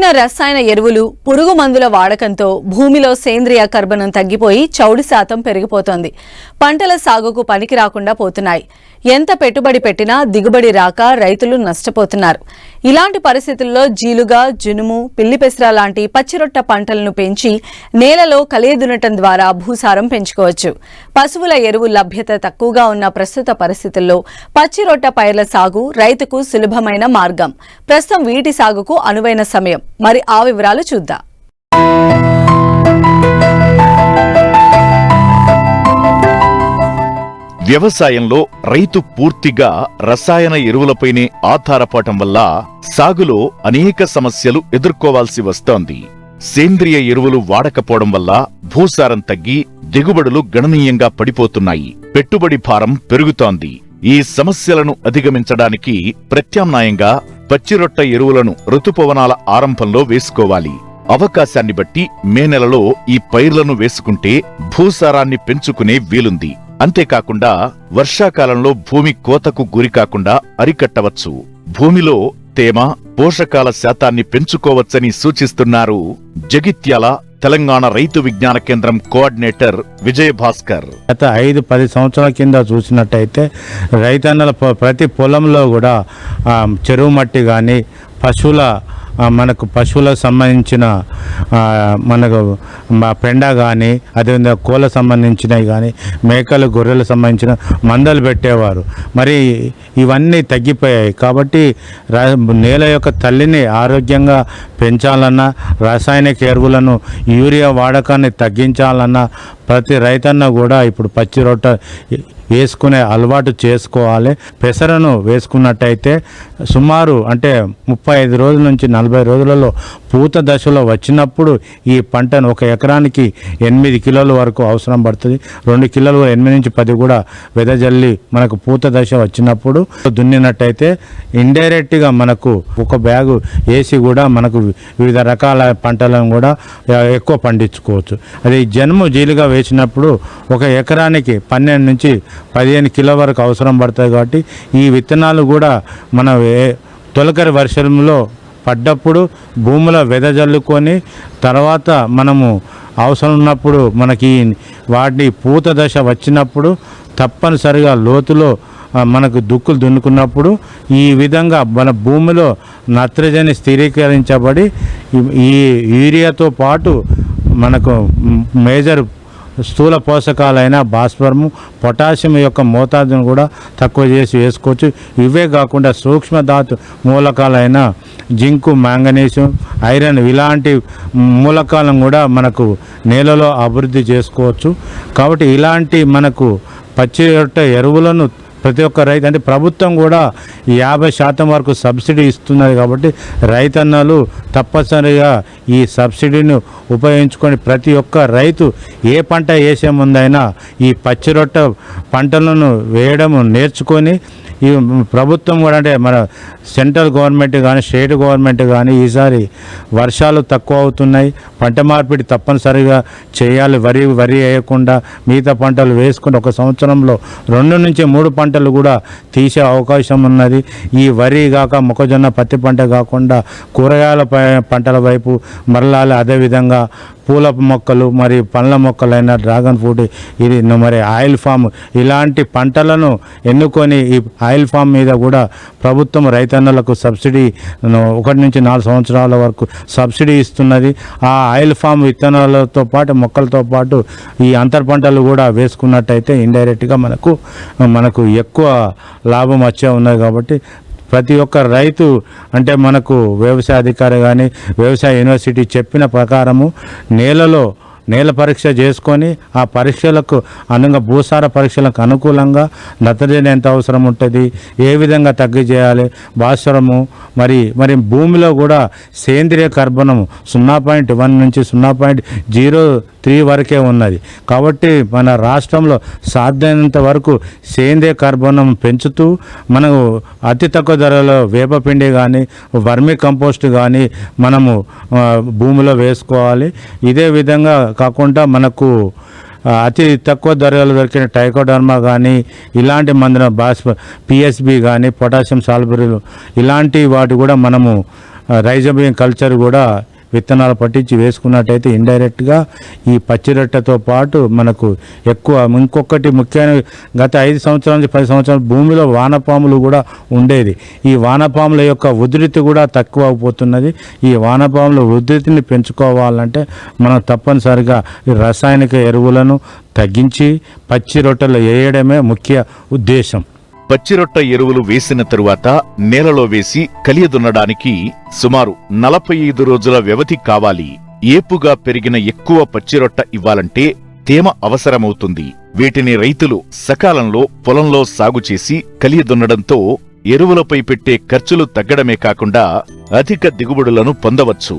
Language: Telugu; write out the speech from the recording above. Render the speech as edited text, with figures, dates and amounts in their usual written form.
పెరిగిన రసాయన ఎరువులు, పురుగు మందుల వాడకంతో భూమిలో సేంద్రియ కర్బనం తగ్గిపోయి చౌడు శాతం పెరిగిపోతోంది. పంటల సాగుకు పనికి రాకుండా పోతున్నాయి. ఎంత పెట్టుబడి పెట్టినా దిగుబడి రాక రైతులు నష్టపోతున్నారు. ఇలాంటి పరిస్థితుల్లో జీలుగా, జునుము, పిల్లిపెసర లాంటి పచ్చిరొట్ట పంటలను పెంచి నేలలో కలియదునటం ద్వారా భూసారం పెంచుకోవచ్చు. పశువుల ఎరువు లభ్యత తక్కువగా ఉన్న ప్రస్తుత పరిస్థితుల్లో పచ్చిరొట్ట పైర్ల సాగు రైతుకు సులభమైన మార్గం. ప్రస్తుతం వీటి సాగుకు అనువైన సమయం. మరి ఆ వివరాలు చూద్దాం. వ్యవసాయంలో రైతు పూర్తిగా రసాయన ఎరువులపైనే ఆధారపడటం వల్ల సాగులో అనేక సమస్యలు ఎదుర్కోవాల్సి వస్తోంది. సేంద్రియ ఎరువులు వాడకపోవడం వల్ల భూసారం తగ్గి దిగుబడులు గణనీయంగా పడిపోతున్నాయి. పెట్టుబడి భారం పెరుగుతోంది. ఈ సమస్యలను అధిగమించడానికి ప్రత్యామ్నాయంగా పచ్చిరొట్ట ఎరువులను ఋతుపవనాల ఆరంభంలో వేసుకోవాలి. అవకాశాన్ని బట్టి మే నెలలో ఈ పైర్లను వేసుకుంటే భూసారాన్ని పెంచుకునే వీలుంది. అంతేకాకుండా వర్షాకాలంలో భూమి కోతకు గురికాకుండా అరికట్టవచ్చు. భూమిలో తేమ, పోషకాల శాతాన్ని పెంచుకోవచ్చని సూచిస్తున్నారు జగిత్యాల తెలంగాణ రైతు విజ్ఞాన కేంద్రం కోఆర్డినేటర్ విజయభాస్కర్. గత 5-10 సంవత్సరాల కింద చూసినట్టయితే రైతన్నల ప్రతి పొలంలో కూడా చెరువు మట్టి కానీ పశువులకు సంబంధించిన మనకు పెండ కానీ, అదేవిధంగా కోళ్ళకు సంబంధించినవి కానీ, మేకలు, గొర్రెలకు సంబంధించిన మందలు పెట్టేవారు. మరి ఇవన్నీ తగ్గిపోయాయి. కాబట్టి నేల యొక్క తల్లిని ఆరోగ్యంగా పెంచాలన్నా, రాసాయనిక ఎరువులను, యూరియా వాడకాన్ని తగ్గించాలన్నా ప్రతి రైతన్న కూడా ఇప్పుడు పచ్చి రొట్ట వేసుకునే అలవాటు చేసుకోవాలి. పెసరను వేసుకున్నట్టయితే సుమారు అంటే 35 రోజుల నుంచి 40 రోజులలో పూత దశలో వచ్చినప్పుడు ఈ పంటను 1 ఎకరానికి 8 కిలోల వరకు అవసరం పడుతుంది. 2 కిలోలు 8 నుంచి 10 కూడా వెదజల్లి మనకు పూత దశ వచ్చినప్పుడు దున్నినట్టయితే ఇండైరెక్ట్గా మనకు ఒక బ్యాగు వేసి కూడా మనకు వివిధ రకాల పంటలను కూడా ఎక్కువ పండించుకోవచ్చు. అది జనుము జీలుగా వేసినప్పుడు 1 ఎకరానికి 12 నుంచి 15 కిలో వరకు అవసరం పడుతుంది. కాబట్టి ఈ విత్తనాలు కూడా మన తొలకరి వర్షంలో పడ్డప్పుడు భూమిలో వెదజల్లుకొని తర్వాత మనము అవసరం ఉన్నప్పుడు మనకి వాటి పూత దశ వచ్చినప్పుడు తప్పనిసరిగా లోతులో మనకు దుక్కులు దున్నుకున్నప్పుడు ఈ విధంగా మన భూమిలో నత్రజని స్థిరీకరించబడి ఈ యూరియాతో పాటు మనకు మేజర్ స్థూల పోషకాలైన భాస్వరము, పొటాషియం యొక్క మోతాదును కూడా తక్కువ చేసి వేసుకోవచ్చు. ఇవే కాకుండా సూక్ష్మధాతు మూలకాలైన జింకు, మ్యాంగనీషియం, ఐరన్ ఇలాంటి మూలకాలను కూడా మనకు నేలలో అభివృద్ధి చేసుకోవచ్చు. కాబట్టి ఇలాంటి మనకు పచ్చి రొట్ట ఎరువులను ప్రతి ఒక్క రైతు అంటే ప్రభుత్వం కూడా 50% వరకు సబ్సిడీ ఇస్తున్నది. కాబట్టి రైతన్నలు తప్పనిసరిగా ఈ సబ్సిడీని ఉపయోగించుకొని ప్రతి ఒక్క రైతు ఏ పంట వేసే ముందైనా ఈ పచ్చిరొట్ట పంటలను వేయడం నేర్చుకొని ఈ ప్రభుత్వం కూడా అంటే మన సెంట్రల్ గవర్నమెంట్ కానీ స్టేట్ గవర్నమెంట్ కానీ ఈసారి వర్షాలు తక్కువ అవుతున్నాయి, పంట మార్పిడి తప్పనిసరిగా చేయాలి. వరి వేయకుండా మిగతా పంటలు వేసుకుని 1 సంవత్సరంలో 2 నుంచి 3 పంటలు కూడా తీసే అవకాశం ఉన్నది. ఈ వరి కాక మొక్కజొన్న, పత్తి పంట కాకుండా కూరగాయల పంటల వైపు మరలాలి. అదేవిధంగా పూల మొక్కలు, మరి పండ్ల మొక్కలైన డ్రాగన్ ఫ్రూట్, ఇది మరి ఆయిల్ ఫామ్ ఇలాంటి పంటలను ఎన్నుకొని ఈ ఆయిల్ ఫామ్ మీద కూడా ప్రభుత్వం రైతన్నలకు సబ్సిడీ 1 నుంచి 4 సంవత్సరాల వరకు సబ్సిడీ ఇస్తున్నది. ఆ ఆయిల్ ఫామ్ విత్తనాలతో పాటు మొక్కలతో పాటు ఈ అంతర్ పంటలు కూడా వేసుకున్నట్టయితే ఇండైరెక్ట్గా మనకు ఎక్కువ లాభం వచ్చే ఉన్నది. కాబట్టి ప్రతి ఒక్క రైతు అంటే మనకు వ్యవసాయ అధికారి కానీ వ్యవసాయ యూనివర్సిటీ చెప్పిన ప్రకారము నేల పరీక్ష చేసుకొని ఆ పరీక్షలకు భూసార పరీక్షలకు అనుకూలంగా నత్రజని ఎంత అవసరం ఉంటుంది, ఏ విధంగా తగ్గిచేయాలి, భాస్వరము మరి భూమిలో కూడా సేంద్రియ కర్బనం 0.1 నుంచి 0.03 వరకే ఉన్నది. కాబట్టి మన రాష్ట్రంలో సాధ్యమైనంత వరకు సేంద్రియ కర్బనం పెంచుతూ మనకు అతి తక్కువ ధరలో వేపపిండి కానీ వర్మీ కంపోస్ట్ కానీ మనము భూమిలో వేసుకోవాలి. ఇదే విధంగా కాకుండా మనకు అతి తక్కువ ధరలు దొరికిన టైకోడర్మా కానీ ఇలాంటి మందుల పిఎస్బి కానీ పొటాషియం సాల్బరిలు ఇలాంటి వాటి కూడా మనము రైజోబియం కల్చర్ కూడా విత్తనాలు పట్టించి వేసుకున్నట్టయితే ఇండైరెక్ట్గా ఈ పచ్చి రొట్టెతో పాటు మనకు ఎక్కువ ఇంకొకటి ముఖ్యమైన గత 5 సంవత్సరాల నుంచి 10 సంవత్సరాల భూమిలో వానపాములు కూడా ఉండేది. ఈ వానపాముల యొక్క ఉధృతి కూడా తక్కువ అయిపోతున్నది. ఈ వానపాముల ఉధృతిని పెంచుకోవాలంటే మనం తప్పనిసరిగా ఈ రసాయనిక ఎరువులను తగ్గించి పచ్చి రొట్టెలు వేయడమే ముఖ్య ఉద్దేశం. పచ్చిరొట్ట ఎరువులు వేసిన తరువాత నేలలో వేసి కలియదున్నడానికి సుమారు 45 రోజుల వ్యవధి కావాలి. ఏపుగా పెరిగిన ఎక్కువ పచ్చిరొట్ట ఇవ్వాలంటే తేమ అవసరమవుతుంది. వీటిని రైతులు సకాలంలో పొలంలో సాగు చేసి కలియదున్నడంతో ఎరువులపై పెట్టే ఖర్చులు తగ్గడమే కాకుండా అధిక దిగుబడులను పొందవచ్చు.